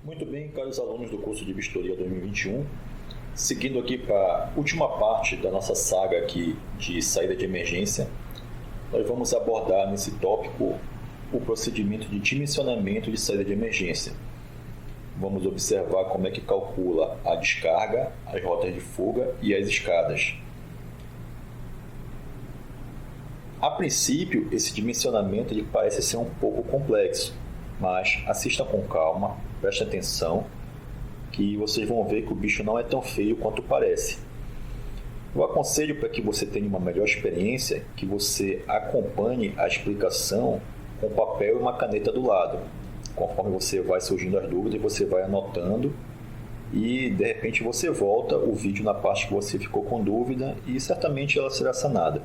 Muito bem, caros alunos do curso de Vistoria 2021, seguindo aqui para a última parte da nossa saga aqui de saída de emergência, nós vamos abordar nesse tópico o procedimento de dimensionamento de saída de emergência. Vamos observar como é que calcula a descarga, as rotas de fuga e as escadas. A princípio, esse dimensionamento ele parece ser um pouco complexo, mas assistam com calma, prestem atenção, que vocês vão ver que o bicho não é tão feio quanto parece. Eu aconselho, para que você tenha uma melhor experiência, que você acompanhe a explicação com papel e uma caneta do lado. Conforme você vai surgindo as dúvidas, você vai anotando e de repente você volta o vídeo na parte que você ficou com dúvida e certamente ela será sanada.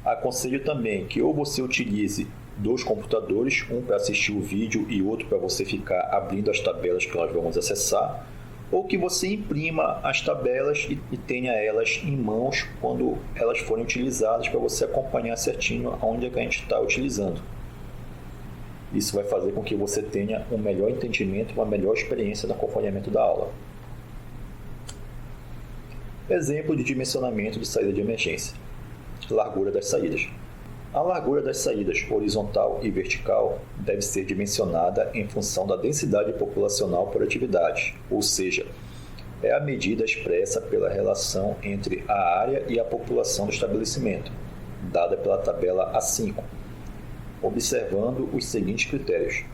Aconselho também que ou você utilize dois computadores, um para assistir o vídeo e outro para você ficar abrindo as tabelas que nós vamos acessar, ou que você imprima as tabelas e tenha elas em mãos quando elas forem utilizadas para você acompanhar certinho onde é que a gente está utilizando. Isso vai fazer com que você tenha um melhor entendimento, uma melhor experiência no acompanhamento da aula. Exemplo de dimensionamento de saída de emergência. Largura das saídas. A largura das saídas horizontal e vertical deve ser dimensionada em função da densidade populacional por atividade, ou seja, é a medida expressa pela relação entre a área e a população do estabelecimento, dada pela tabela A5, observando os seguintes critérios.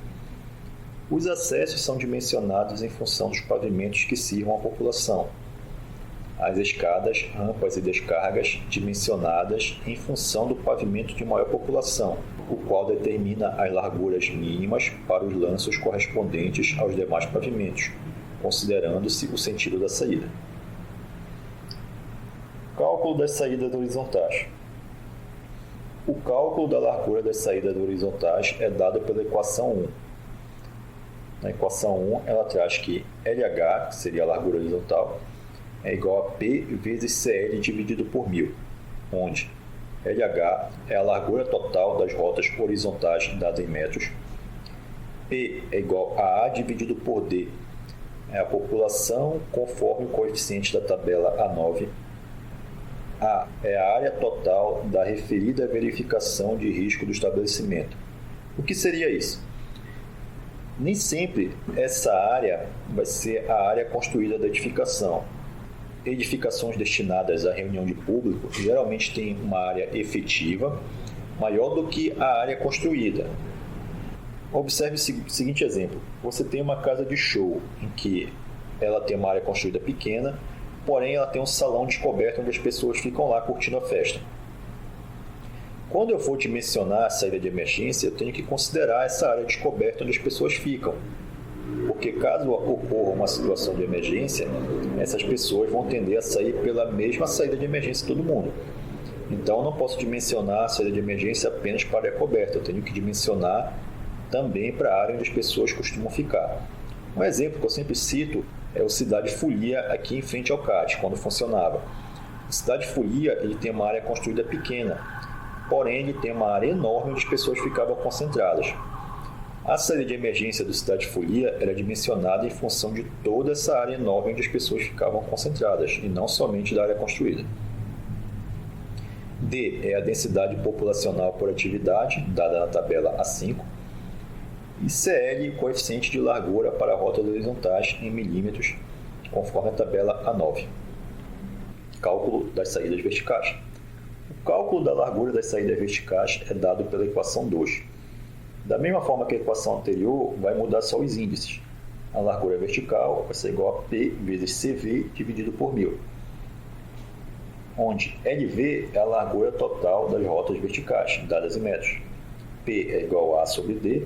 Os acessos são dimensionados em função dos pavimentos que sirvam a população. As escadas, rampas e descargas dimensionadas em função do pavimento de maior população, o qual determina as larguras mínimas para os lanços correspondentes aos demais pavimentos, considerando-se o sentido da saída. Cálculo das saídas horizontais. O cálculo da largura das saídas horizontais é dado pela equação 1. Na equação 1, ela traz que LH, que seria a largura horizontal, é igual a P vezes CL dividido por 1000, onde LH é a largura total das rotas horizontais dada em metros, P é igual a A dividido por D, é a população conforme o coeficiente da tabela A9, A é a área total da referida verificação de risco do estabelecimento. O que seria isso? Nem sempre essa área vai ser a área construída da edificação. Edificações destinadas à reunião de público geralmente têm uma área efetiva maior do que a área construída. Observe o seguinte exemplo. Você tem uma casa de show em que ela tem uma área construída pequena, porém ela tem um salão descoberto onde as pessoas ficam lá curtindo a festa. Quando eu for dimensionar a saída de emergência, eu tenho que considerar essa área descoberta onde as pessoas ficam. Porque caso ocorra uma situação de emergência, essas pessoas vão tender a sair pela mesma saída de emergência de todo mundo. Então, eu não posso dimensionar a saída de emergência apenas para a área coberta, eu tenho que dimensionar também para a área onde as pessoas costumam ficar. Um exemplo que eu sempre cito é o Cidade Folia aqui em frente ao CAT, quando funcionava. O Cidade Folia ele tem uma área construída pequena, porém ele tem uma área enorme onde as pessoas ficavam concentradas. A saída de emergência do Cidade Folia era dimensionada em função de toda essa área enorme onde as pessoas ficavam concentradas, e não somente da área construída. D é a densidade populacional por atividade, dada na tabela A5, e CL, o coeficiente de largura para rotas horizontais em milímetros, conforme a tabela A9. Cálculo das saídas verticais. O cálculo da largura das saídas verticais é dado pela equação 2. Da mesma forma que a equação anterior, vai mudar só os índices. A largura vertical vai ser igual a P vezes CV dividido por 1000, onde LV é a largura total das rotas verticais, dadas em metros. P é igual a A sobre D,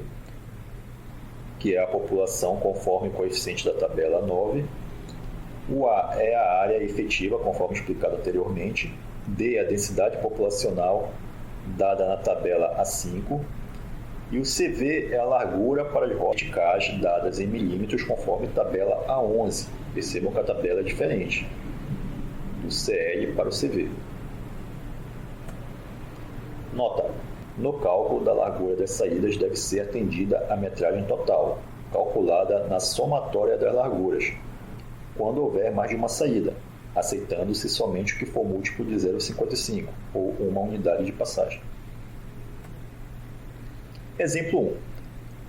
que é a população conforme o coeficiente da tabela 9. O A é a área efetiva, conforme explicado anteriormente. D é a densidade populacional, dada na tabela A5. E o CV é a largura para as rotas verticais dadas em milímetros, conforme tabela A11. Percebam que a tabela é diferente do CL para o CV. Nota: no cálculo da largura das saídas deve ser atendida a metragem total, calculada na somatória das larguras, quando houver mais de uma saída, aceitando-se somente o que for múltiplo de 0,55, ou uma unidade de passagem. Exemplo 1.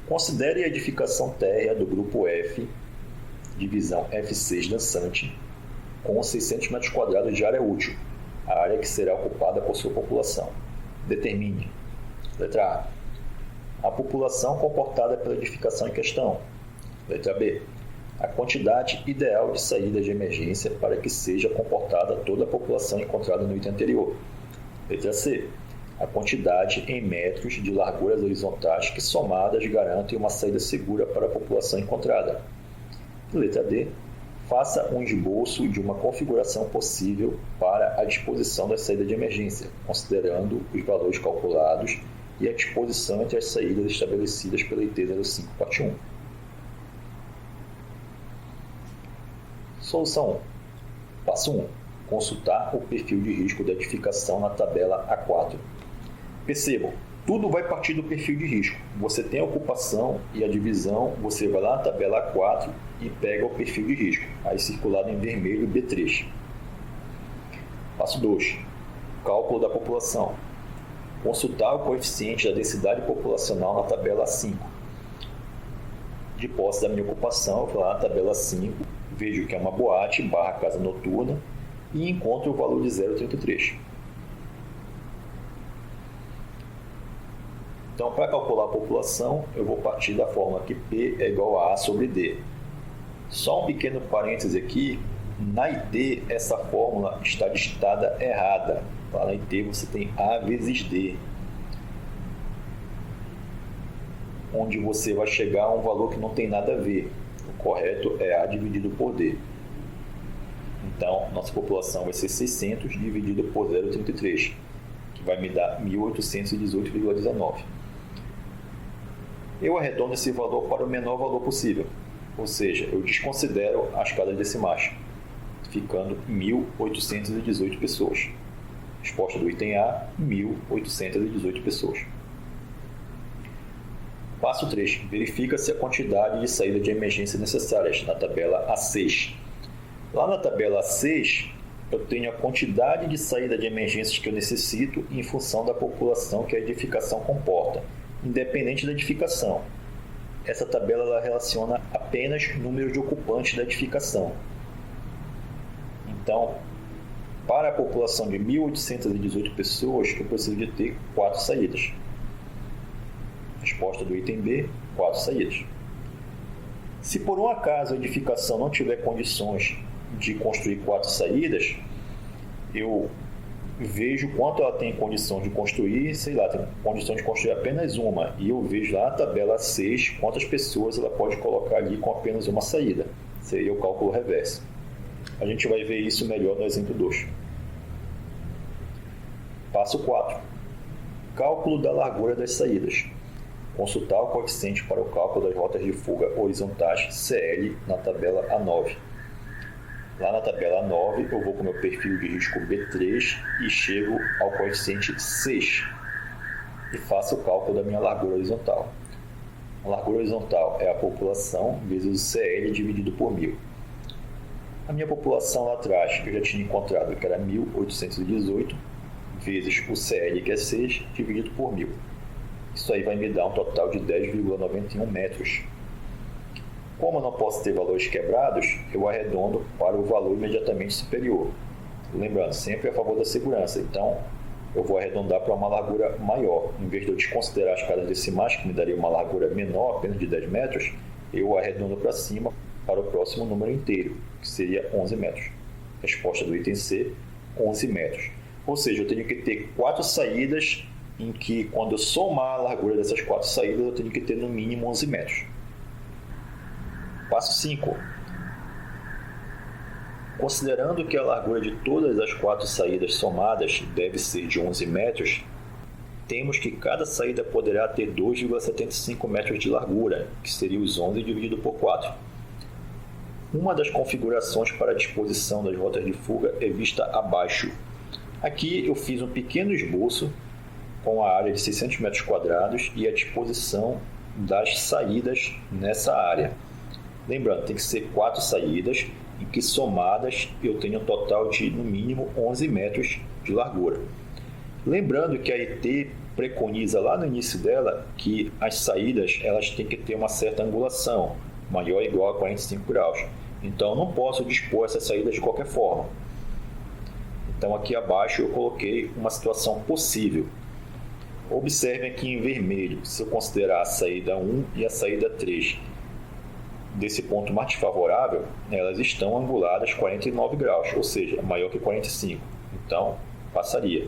Considere a edificação térrea do grupo F, divisão F6 dançante, com 600 metros quadrados de área útil, a área que será ocupada por sua população. Determine. Letra A. A população comportada pela edificação em questão. Letra B. A quantidade ideal de saídas de emergência para que seja comportada toda a população encontrada no item anterior. Letra C. A quantidade em metros de larguras horizontais que somadas garantem uma saída segura para a população encontrada. Letra D. Faça um esboço de uma configuração possível para a disposição da saída de emergência, considerando os valores calculados e a disposição entre as saídas estabelecidas pela IT 05, parte 1. Solução 1. Passo 1. Consultar o perfil de risco da edificação na tabela A4. Percebam, tudo vai partir do perfil de risco. Você tem a ocupação e a divisão, você vai lá na tabela A4 e pega o perfil de risco, aí circulado em vermelho B3. Passo 2. Cálculo da população. Consultar o coeficiente da densidade populacional na tabela 5. De posse da minha ocupação, eu vou lá na tabela 5, vejo que é uma boate / casa noturna e encontro o valor de 0,33. Então, para calcular a população, eu vou partir da fórmula que P é igual a A sobre D. Só um pequeno parêntese aqui, na IT essa fórmula está digitada errada. Lá na IT você tem A vezes D, onde você vai chegar a um valor que não tem nada a ver. O correto é A dividido por D. Então, nossa população vai ser 600 dividido por 0,33, que vai me dar 1.818,19. Eu arredondo esse valor para o menor valor possível, ou seja, eu desconsidero as casas decimais, ficando 1.818 pessoas. Resposta do item A, 1.818 pessoas. Passo 3. Verifica-se a quantidade de saída de emergência necessárias na tabela A6. Lá na tabela A6, eu tenho a quantidade de saída de emergências que eu necessito em função da população que a edificação comporta, independente da edificação. Essa tabela ela relaciona apenas número de ocupantes da edificação. Então, para a população de 1.818 pessoas, eu preciso de ter 4 saídas. Resposta do item B, 4 saídas. Se por um acaso a edificação não tiver condições de construir 4 saídas, eu vejo quanto ela tem condição de construir, sei lá, tem condição de construir apenas uma, e eu vejo lá na tabela 6 quantas pessoas ela pode colocar ali com apenas uma saída. Seria o cálculo reverso. A gente vai ver isso melhor no exemplo 2. Passo 4. Cálculo da largura das saídas. Consultar o coeficiente para o cálculo das rotas de fuga horizontais CL na tabela A9. Lá na tabela A9 eu vou com o meu perfil de risco B3 e chego ao coeficiente 6 e faço o cálculo da minha largura horizontal. A largura horizontal é a população vezes o CL dividido por 1.000. A minha população lá atrás eu já tinha encontrado que era 1.818 vezes o CL, que é 6, dividido por 1.000. Isso aí vai me dar um total de 10,91 metros. Como eu não posso ter valores quebrados, eu arredondo para o valor imediatamente superior. Lembrando, sempre a favor da segurança. Então, eu vou arredondar para uma largura maior. Em vez de eu desconsiderar as casas decimais, que me daria uma largura menor, apenas de 10 metros, eu arredondo para cima para o próximo número inteiro, que seria 11 metros. Resposta do item C, 11 metros. Ou seja, eu tenho que ter 4 saídas em que, quando eu somar a largura dessas 4 saídas, eu tenho que ter no mínimo 11 metros. Passo 5. Considerando que a largura de todas as 4 saídas somadas deve ser de 11 metros, temos que cada saída poderá ter 2,75 metros de largura, que seria os 11 dividido por 4. Uma das configurações para a disposição das rotas de fuga é vista abaixo. Aqui eu fiz um pequeno esboço com a área de 600 metros quadrados e a disposição das saídas nessa área. Lembrando, tem que ser 4 saídas, em que somadas eu tenho um total de, no mínimo, 11 metros de largura. Lembrando que a IT preconiza lá no início dela que as saídas elas têm que ter uma certa angulação, maior ou igual a 45 graus. Então, eu não posso dispor essas saídas de qualquer forma. Então, aqui abaixo eu coloquei uma situação possível. Observem aqui em vermelho, se eu considerar a saída 1 e a saída 3 desse ponto mais favorável, elas estão anguladas 49 graus, ou seja, maior que 45. Então, passaria.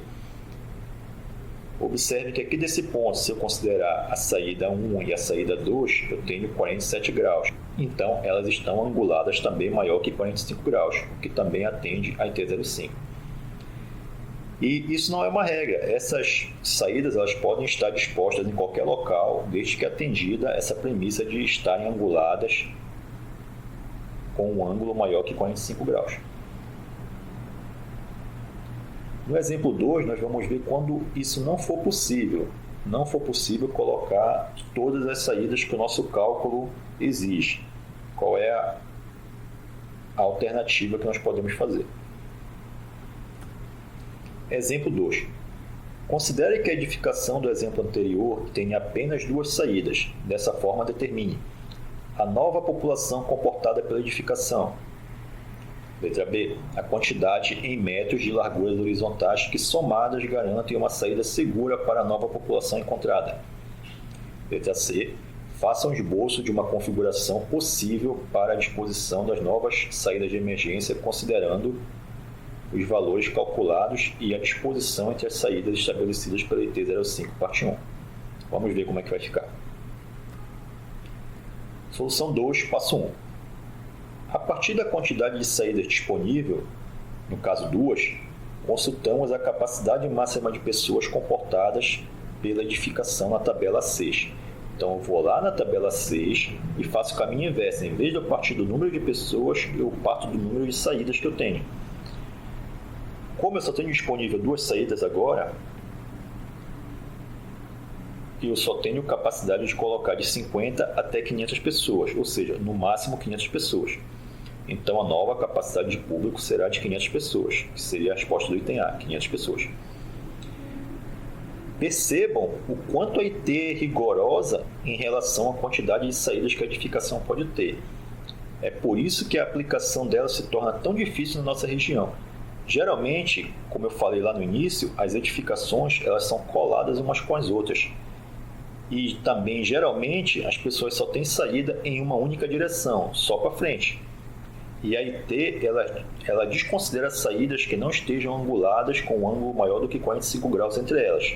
Observe que aqui desse ponto, se eu considerar a saída 1 e a saída 2, eu tenho 47 graus. Então, elas estão anguladas também maior que 45 graus, o que também atende a IT05. E isso não é uma regra. Essas saídas elas podem estar dispostas em qualquer local, desde que atendida essa premissa de estarem anguladas com um ângulo maior que 45 graus. No exemplo 2, nós vamos ver quando isso não for possível. Não for possível colocar todas as saídas que o nosso cálculo exige. Qual é a alternativa que nós podemos fazer? Exemplo 2. Considere que a edificação do exemplo anterior tenha apenas 2 saídas. Dessa forma, determine a nova população comportada pela edificação. Letra B. A quantidade em metros de larguras horizontais que somadas garantem uma saída segura para a nova população encontrada. Letra C. Faça um esboço de uma configuração possível para a disposição das novas saídas de emergência, considerando os valores calculados e a disposição entre as saídas estabelecidas pela IT05, parte 1. Vamos ver como é que vai ficar. Solução 2, passo 1. A partir da quantidade de saídas disponível, no caso 2, consultamos a capacidade máxima de pessoas comportadas pela edificação na tabela 6. Então, eu vou lá na tabela 6 e faço o caminho inverso. Em vez de eu partir do número de pessoas, eu parto do número de saídas que eu tenho. Como eu só tenho disponível 2 saídas agora, eu só tenho capacidade de colocar de 50 até 500 pessoas, ou seja, no máximo 500 pessoas. Então, a nova capacidade de público será de 500 pessoas, que seria a resposta do item A, 500 pessoas. Percebam o quanto a IT é rigorosa em relação à quantidade de saídas que a edificação pode ter. É por isso que a aplicação dela se torna tão difícil na nossa região. Geralmente, como eu falei lá no início, as edificações elas são coladas umas com as outras. E também, geralmente, as pessoas só têm saída em uma única direção, só para frente. E a IT ela desconsidera saídas que não estejam anguladas com um ângulo maior do que 45 graus entre elas.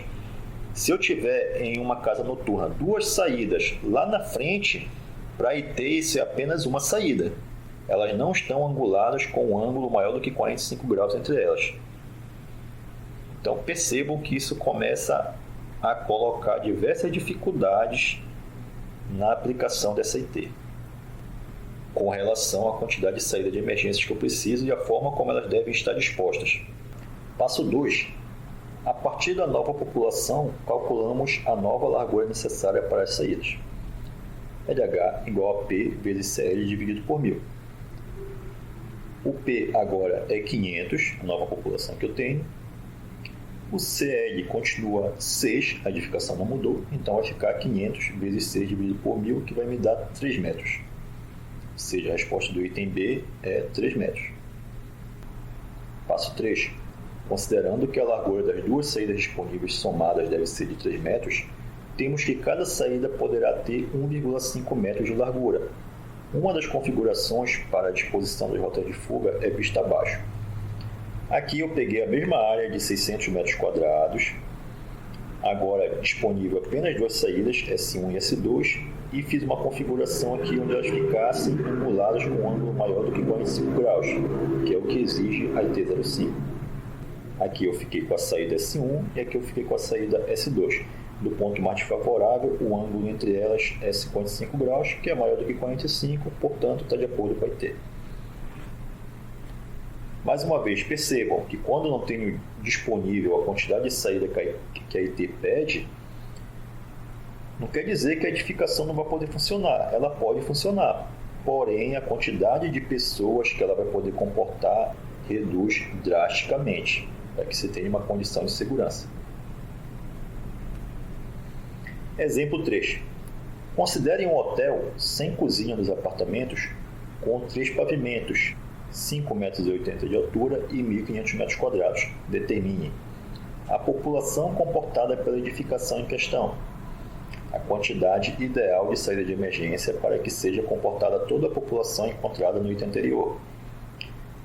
Se eu tiver em uma casa noturna 2 saídas lá na frente, para a IT isso é apenas uma saída. Elas não estão anguladas com um ângulo maior do que 45 graus entre elas. Então percebam que isso começa a colocar diversas dificuldades na aplicação dessa IT, com relação à quantidade de saída de emergências que eu preciso e a forma como elas devem estar dispostas. Passo 2. A partir da nova população, calculamos a nova largura necessária para as saídas. LH igual a P vezes CL dividido por 1000. O P agora é 500, a nova população que eu tenho. O CL continua 6, a edificação não mudou, então vai ficar 500 vezes 6 dividido por 1000, que vai me dar 3 metros. Ou seja, a resposta do item B é 3 metros. Passo 3. Considerando que a largura das 2 saídas disponíveis somadas deve ser de 3 metros, temos que cada saída poderá ter 1,5 metros de largura. Uma das configurações para a disposição das rotas de fuga é vista abaixo. Aqui eu peguei a mesma área de 600 metros quadrados, agora disponível apenas 2 saídas, S1 e S2, e fiz uma configuração aqui onde elas ficassem anguladas com um ângulo maior do que 45 graus, que é o que exige a IT05. Aqui eu fiquei com a saída S1 e aqui eu fiquei com a saída S2. Do ponto mais favorável, o ângulo entre elas é 55 graus, que é maior do que 45, portanto está de acordo com a IT. Mais uma vez, percebam que quando não tenho disponível a quantidade de saída que a IT pede, Não quer dizer que a edificação não vai poder funcionar. Ela pode funcionar, porém a quantidade de pessoas que ela vai poder comportar reduz drasticamente, para que você tenha uma condição de segurança. Exemplo 3. Considere um hotel sem cozinha nos apartamentos com 3 pavimentos, 5,80 metros de altura e 1.500 metros quadrados. Determine a população comportada pela edificação em questão, a quantidade ideal de saída de emergência para que seja comportada toda a população encontrada no item anterior.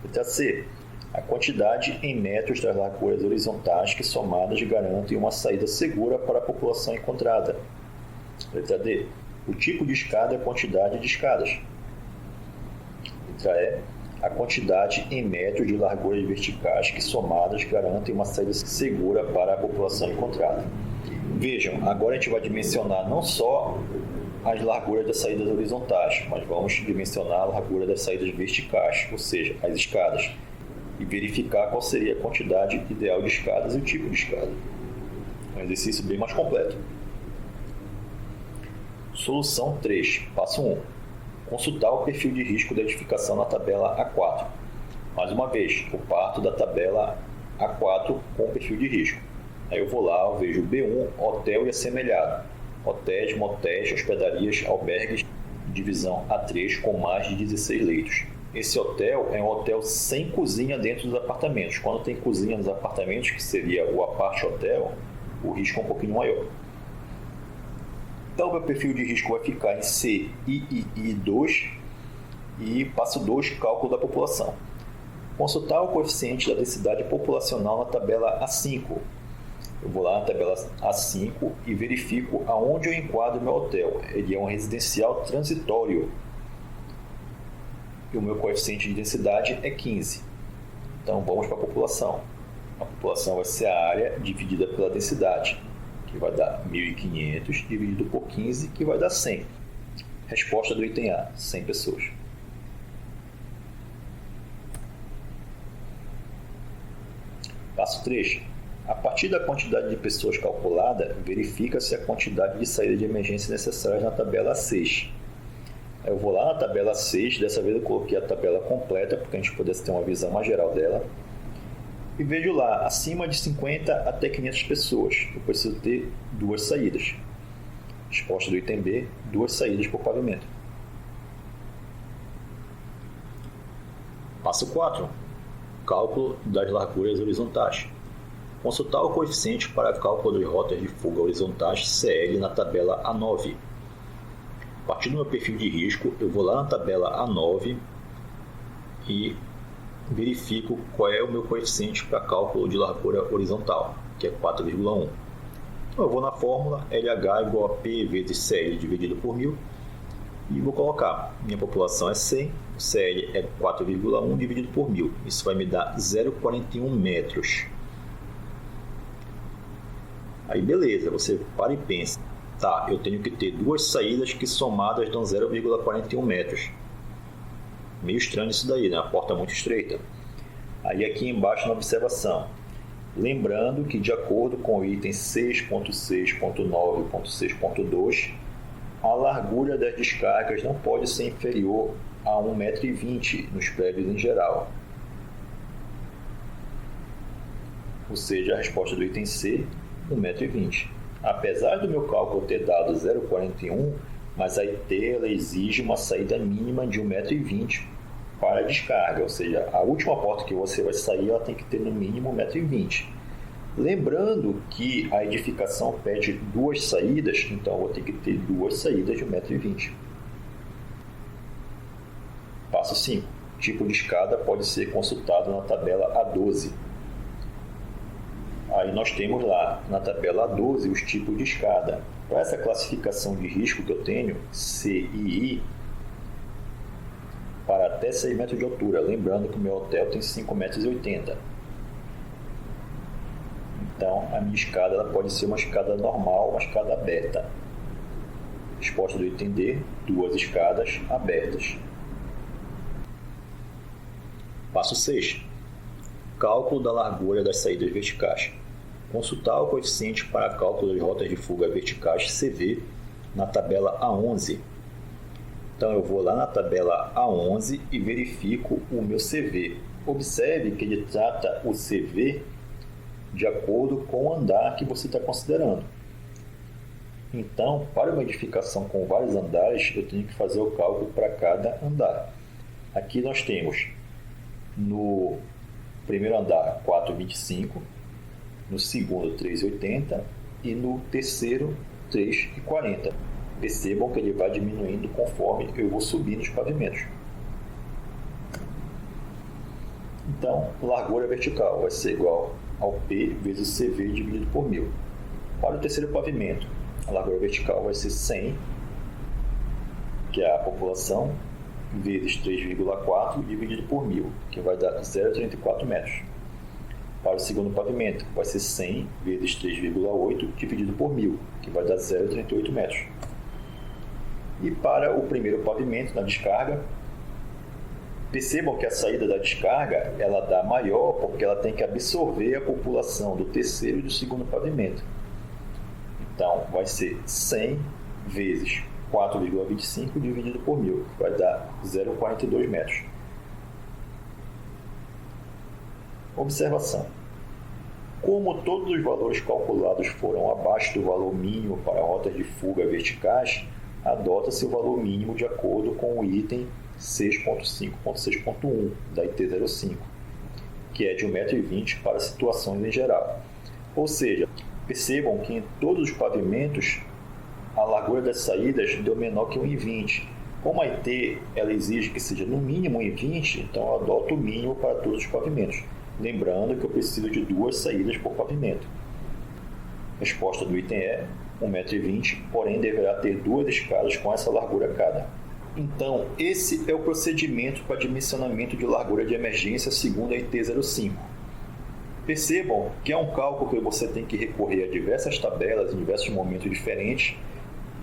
Letra C. A quantidade em metros das larguras horizontais que somadas garantem uma saída segura para a população encontrada. Letra D. O tipo de escada e a quantidade de escadas. Letra E. A quantidade em metros de larguras verticais que somadas garantem uma saída segura para a população encontrada. Vejam, agora a gente vai dimensionar não só as larguras das saídas horizontais, mas vamos dimensionar a largura das saídas verticais, ou seja, as escadas, e verificar qual seria a quantidade ideal de escadas e o tipo de escada. Um exercício bem mais completo. Solução 3, passo 1. Consultar o perfil de risco da edificação na tabela A4. Mais uma vez, eu parto da tabela A4 com o perfil de risco. Aí eu vou lá, eu vejo B1, hotel e assemelhado. Hotéis, motéis, hospedarias, albergues, divisão A3 com mais de 16 leitos. Esse hotel é um hotel sem cozinha dentro dos apartamentos. Quando tem cozinha nos apartamentos, que seria o apart hotel, o risco é um pouquinho maior. Então, o meu perfil de risco vai ficar em CII2 e passo 2, cálculo da população. Consultar o coeficiente da densidade populacional na tabela A5. Eu vou lá na tabela A5 e verifico aonde eu enquadro o meu hotel. Ele é um residencial transitório. E o meu coeficiente de densidade é 15. Então, vamos para a população. A população vai ser a área dividida pela densidade, que vai dar 1.500 dividido por 15, que vai dar 100. Resposta do item A, 100 pessoas. Passo 3. A partir da quantidade de pessoas calculada, verifica-se a quantidade de saída de emergência necessárias na tabela 6. Eu vou lá na tabela 6, dessa vez eu coloquei a tabela completa, porque a gente pudesse ter uma visão mais geral dela. E vejo lá, acima de 50 até 500 pessoas, eu preciso ter 2 saídas. Resposta do item B, 2 saídas por pavimento. Passo 4. Cálculo das larguras horizontais. Consultar o coeficiente para cálculo de rotas de fuga horizontais CL na tabela A9. A partir do meu perfil de risco, eu vou lá na tabela A9 e verifico qual é o meu coeficiente para cálculo de largura horizontal, que é 4,1. Então eu vou na fórmula LH igual a P vezes CL dividido por 1000 e vou colocar, minha população é 100, CL é 4,1 dividido por 1000. Isso vai me dar 0,41 metros. Aí beleza, você para e pensa, tá, eu tenho que ter 2 saídas que somadas dão 0,41 metros. Meio estranho isso daí, né? A porta muito estreita. Aí aqui embaixo na observação, lembrando que de acordo com o item 6.6.9.6.2, a largura das descargas não pode ser inferior a 1,20 m nos prédios em geral. Ou seja, a resposta do item C, 1,20 m. Apesar do meu cálculo ter dado 0,41, mas a IT ela exige uma saída mínima de 1,20 m para a descarga, ou seja, a última porta que você vai sair ela tem que ter no mínimo 1,20 m. Lembrando que a edificação pede 2 saídas, então eu vou ter que ter 2 saídas de 1,20 m. Passo 5. Tipo de escada pode ser consultado na tabela A12. Aí nós temos lá na tabela A12 os tipos de escada. Para essa classificação de risco que eu tenho, CII, para até 6 metros de altura, lembrando que o meu hotel tem 5,80 metros. Então, a minha escada ela pode ser uma escada normal, uma escada aberta. Resposta do item D, 2 escadas abertas. Passo 6. Cálculo da largura das saídas verticais. Consultar o coeficiente para cálculo de rotas de fuga verticais CV na tabela A11. Então eu vou lá na tabela A11 e verifico o meu CV. Observe que ele trata o CV de acordo com o andar que você está considerando. Então, para uma edificação com vários andares, eu tenho que fazer o cálculo para cada andar. Aqui nós temos no primeiro andar 4,25, no segundo 3,80 e no terceiro 3,40. Percebam que ele vai diminuindo conforme eu vou subindo os pavimentos. Então, largura vertical vai ser igual ao P vezes CV dividido por 1000. Para o terceiro pavimento, a largura vertical vai ser 100, que é a população, vezes 3,4 dividido por 1000, que vai dar 0,34 metros. Para o segundo pavimento, vai ser 100 vezes 3,8 dividido por 1000, que vai dar 0,38 metros. E para o primeiro pavimento, na descarga, percebam que a saída da descarga ela dá maior porque ela tem que absorver a população do terceiro e do segundo pavimento. Então, vai ser 100 vezes 4,25 dividido por 1000, que vai dar 0,42 metros. Observação. Como todos os valores calculados foram abaixo do valor mínimo para rotas de fuga verticais, adota-se o valor mínimo de acordo com o item 6.5.6.1 da IT05, que é de 1,20 m para situações em geral. Ou seja, percebam que em todos os pavimentos a largura das saídas deu menor que 1,20 m. Como a IT ela exige que seja no mínimo 1,20 m, então eu adoto o mínimo para todos os pavimentos. Lembrando que eu preciso de 2 saídas por pavimento. Resposta do item é 1,20 m, porém deverá ter 2 escadas com essa largura cada. Então, esse é o procedimento para dimensionamento de largura de emergência segundo a IT05. Percebam que é um cálculo que você tem que recorrer a diversas tabelas em diversos momentos diferentes,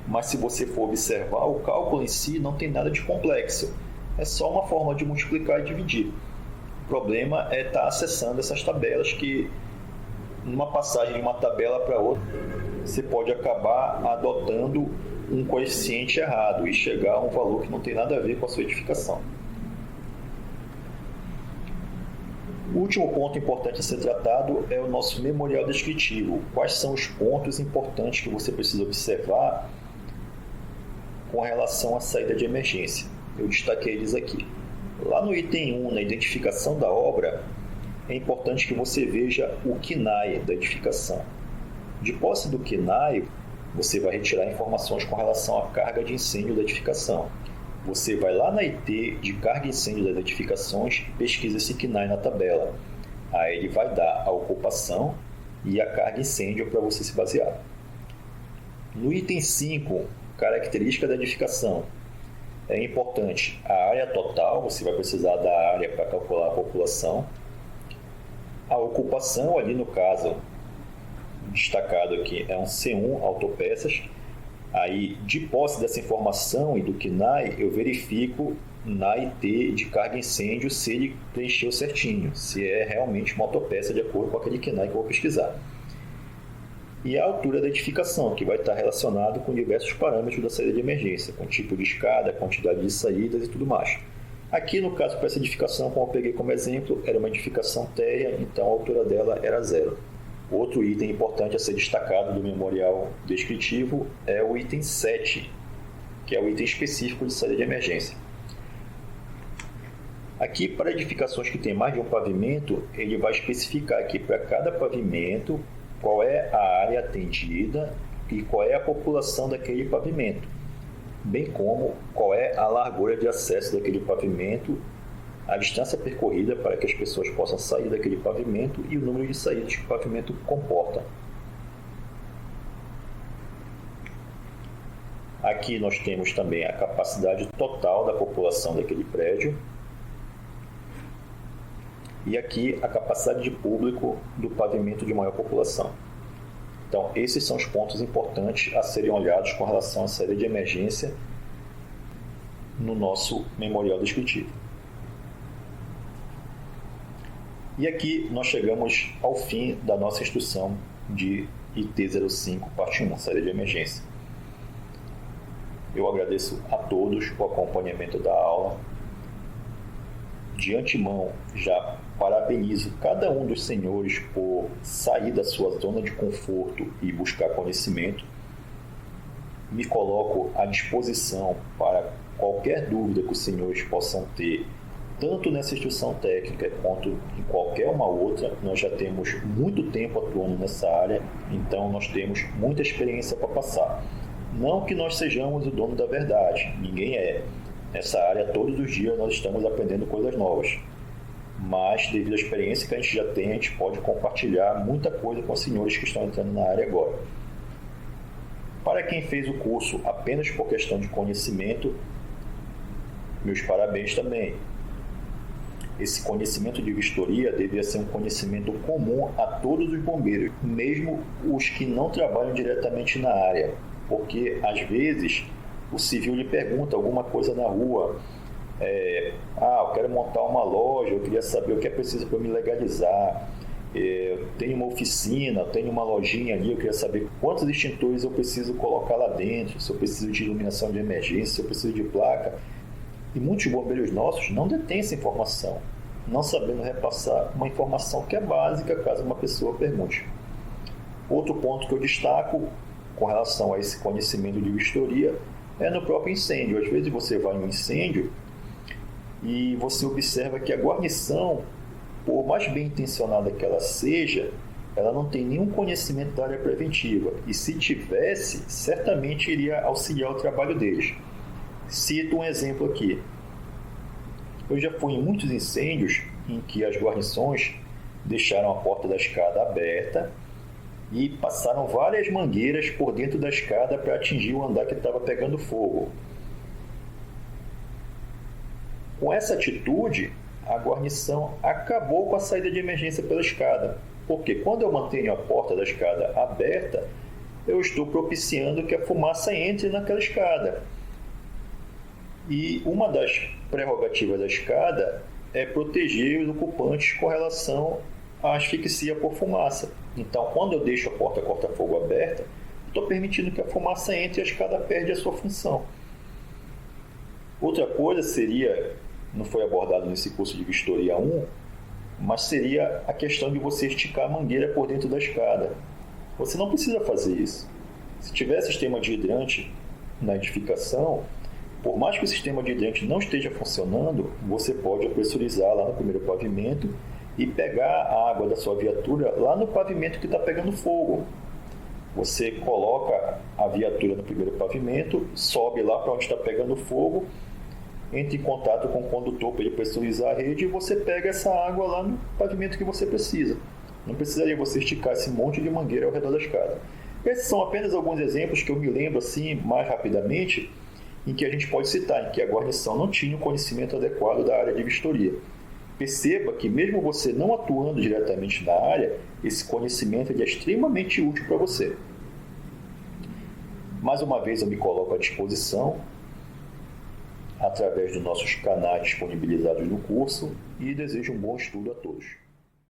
mas se você for observar, o cálculo em si não tem nada de complexo. É só uma forma de multiplicar e dividir. O problema é estar acessando essas tabelas que, numa passagem de uma tabela para outra, você pode acabar adotando um coeficiente errado e chegar a um valor que não tem nada a ver com a sua edificação. O último ponto importante a ser tratado é o nosso memorial descritivo. Quais são os pontos importantes que você precisa observar com relação à saída de emergência? Eu destaquei eles aqui. Lá no item 1, na identificação da obra, é importante que você veja o KNAI da edificação. De posse do KNAI, você vai retirar informações com relação à carga de incêndio da edificação. Você vai lá na IT de carga e incêndio das edificações e pesquisa esse KNAI na tabela. Aí ele vai dar a ocupação e a carga de incêndio para você se basear. No item 5, característica da edificação, é importante a área total, você vai precisar da área para calcular a população. A ocupação, ali no caso, destacado aqui, é um C1 autopeças. Aí, de posse dessa informação e do KNAI, eu verifico na IT de carga e incêndio se ele preencheu certinho, se é realmente uma autopeça de acordo com aquele KNAI que eu vou pesquisar. E a altura da edificação, que vai estar relacionado com diversos parâmetros da saída de emergência, com tipo de escada, quantidade de saídas e tudo mais. Aqui, no caso, para essa edificação, como eu peguei como exemplo, era uma edificação térrea, então a altura dela era 0. Outro item importante a ser destacado do memorial descritivo é o item 7, que é o item específico de saída de emergência. Aqui, para edificações que têm mais de um pavimento, ele vai especificar aqui para cada pavimento qual é a área atendida e qual é a população daquele pavimento, bem como qual é a largura de acesso daquele pavimento, a distância percorrida para que as pessoas possam sair daquele pavimento e o número de saídas que o pavimento comporta. Aqui nós temos também a capacidade total da população daquele prédio e aqui a capacidade de público do pavimento de maior população. Então, esses são os pontos importantes a serem olhados com relação à saída de emergência no nosso memorial descritivo. E aqui nós chegamos ao fim da nossa instrução de IT05, parte 1, saída de emergência. Eu agradeço a todos o acompanhamento da aula. De antemão, já parabenizo cada um dos senhores por sair da sua zona de conforto e buscar conhecimento. Me coloco à disposição para qualquer dúvida que os senhores possam ter, tanto nessa instrução técnica quanto em qualquer uma outra. Nós já temos muito tempo atuando nessa área, então nós temos muita experiência para passar. Não que nós sejamos o dono da verdade, ninguém é. Nessa área, todos os dias nós estamos aprendendo coisas novas. Mas, devido à experiência que a gente já tem, a gente pode compartilhar muita coisa com os senhores que estão entrando na área agora. Para quem fez o curso apenas por questão de conhecimento, meus parabéns também. Esse conhecimento de vistoria deveria ser um conhecimento comum a todos os bombeiros, mesmo os que não trabalham diretamente na área, porque às vezes o civil lhe pergunta alguma coisa na rua, eu quero montar uma loja, eu queria saber o que é preciso para me legalizar, eu tenho uma oficina, eu tenho uma lojinha ali, eu queria saber quantos extintores eu preciso colocar lá dentro, se eu preciso de iluminação de emergência, se eu preciso de placa. E muitos bombeiros nossos não detêm essa informação, não sabendo repassar uma informação que é básica caso uma pessoa pergunte. Outro ponto que eu destaco com relação a esse conhecimento de vistoria é no próprio incêndio. Às vezes você vai em um incêndio e você observa que a guarnição, por mais bem intencionada que ela seja, ela não tem nenhum conhecimento da área preventiva, e se tivesse, certamente iria auxiliar o trabalho deles. Cito um exemplo aqui. Eu já fui em muitos incêndios em que as guarnições deixaram a porta da escada aberta e passaram várias mangueiras por dentro da escada para atingir o andar que estava pegando fogo. Com essa atitude, a guarnição acabou com a saída de emergência pela escada, porque quando eu mantenho a porta da escada aberta, eu estou propiciando que a fumaça entre naquela escada. E uma das prerrogativas da escada é proteger os ocupantes com relação à asfixia por fumaça. Então, quando eu deixo a porta corta-fogo aberta, estou permitindo que a fumaça entre e a escada perde a sua função. Outra coisa seria, não foi abordado nesse curso de vistoria 1, mas seria a questão de você esticar a mangueira por dentro da escada. Você não precisa fazer isso. Se tiver sistema de hidrante na edificação, por mais que o sistema de hidrante não esteja funcionando, você pode pressurizar lá no primeiro pavimento e pegar a água da sua viatura lá no pavimento que está pegando fogo. Você coloca a viatura no primeiro pavimento, sobe lá para onde está pegando fogo, entra em contato com o condutor para ele pressurizar a rede e você pega essa água lá no pavimento que você precisa. Não precisaria você esticar esse monte de mangueira ao redor da escada. Esses são apenas alguns exemplos que eu me lembro assim mais rapidamente, em que a gente pode citar em que a guarnição não tinha o conhecimento adequado da área de vistoria. Perceba que mesmo você não atuando diretamente na área, esse conhecimento é extremamente útil para você. Mais uma vez eu me coloco à disposição através dos nossos canais disponibilizados no curso e desejo um bom estudo a todos.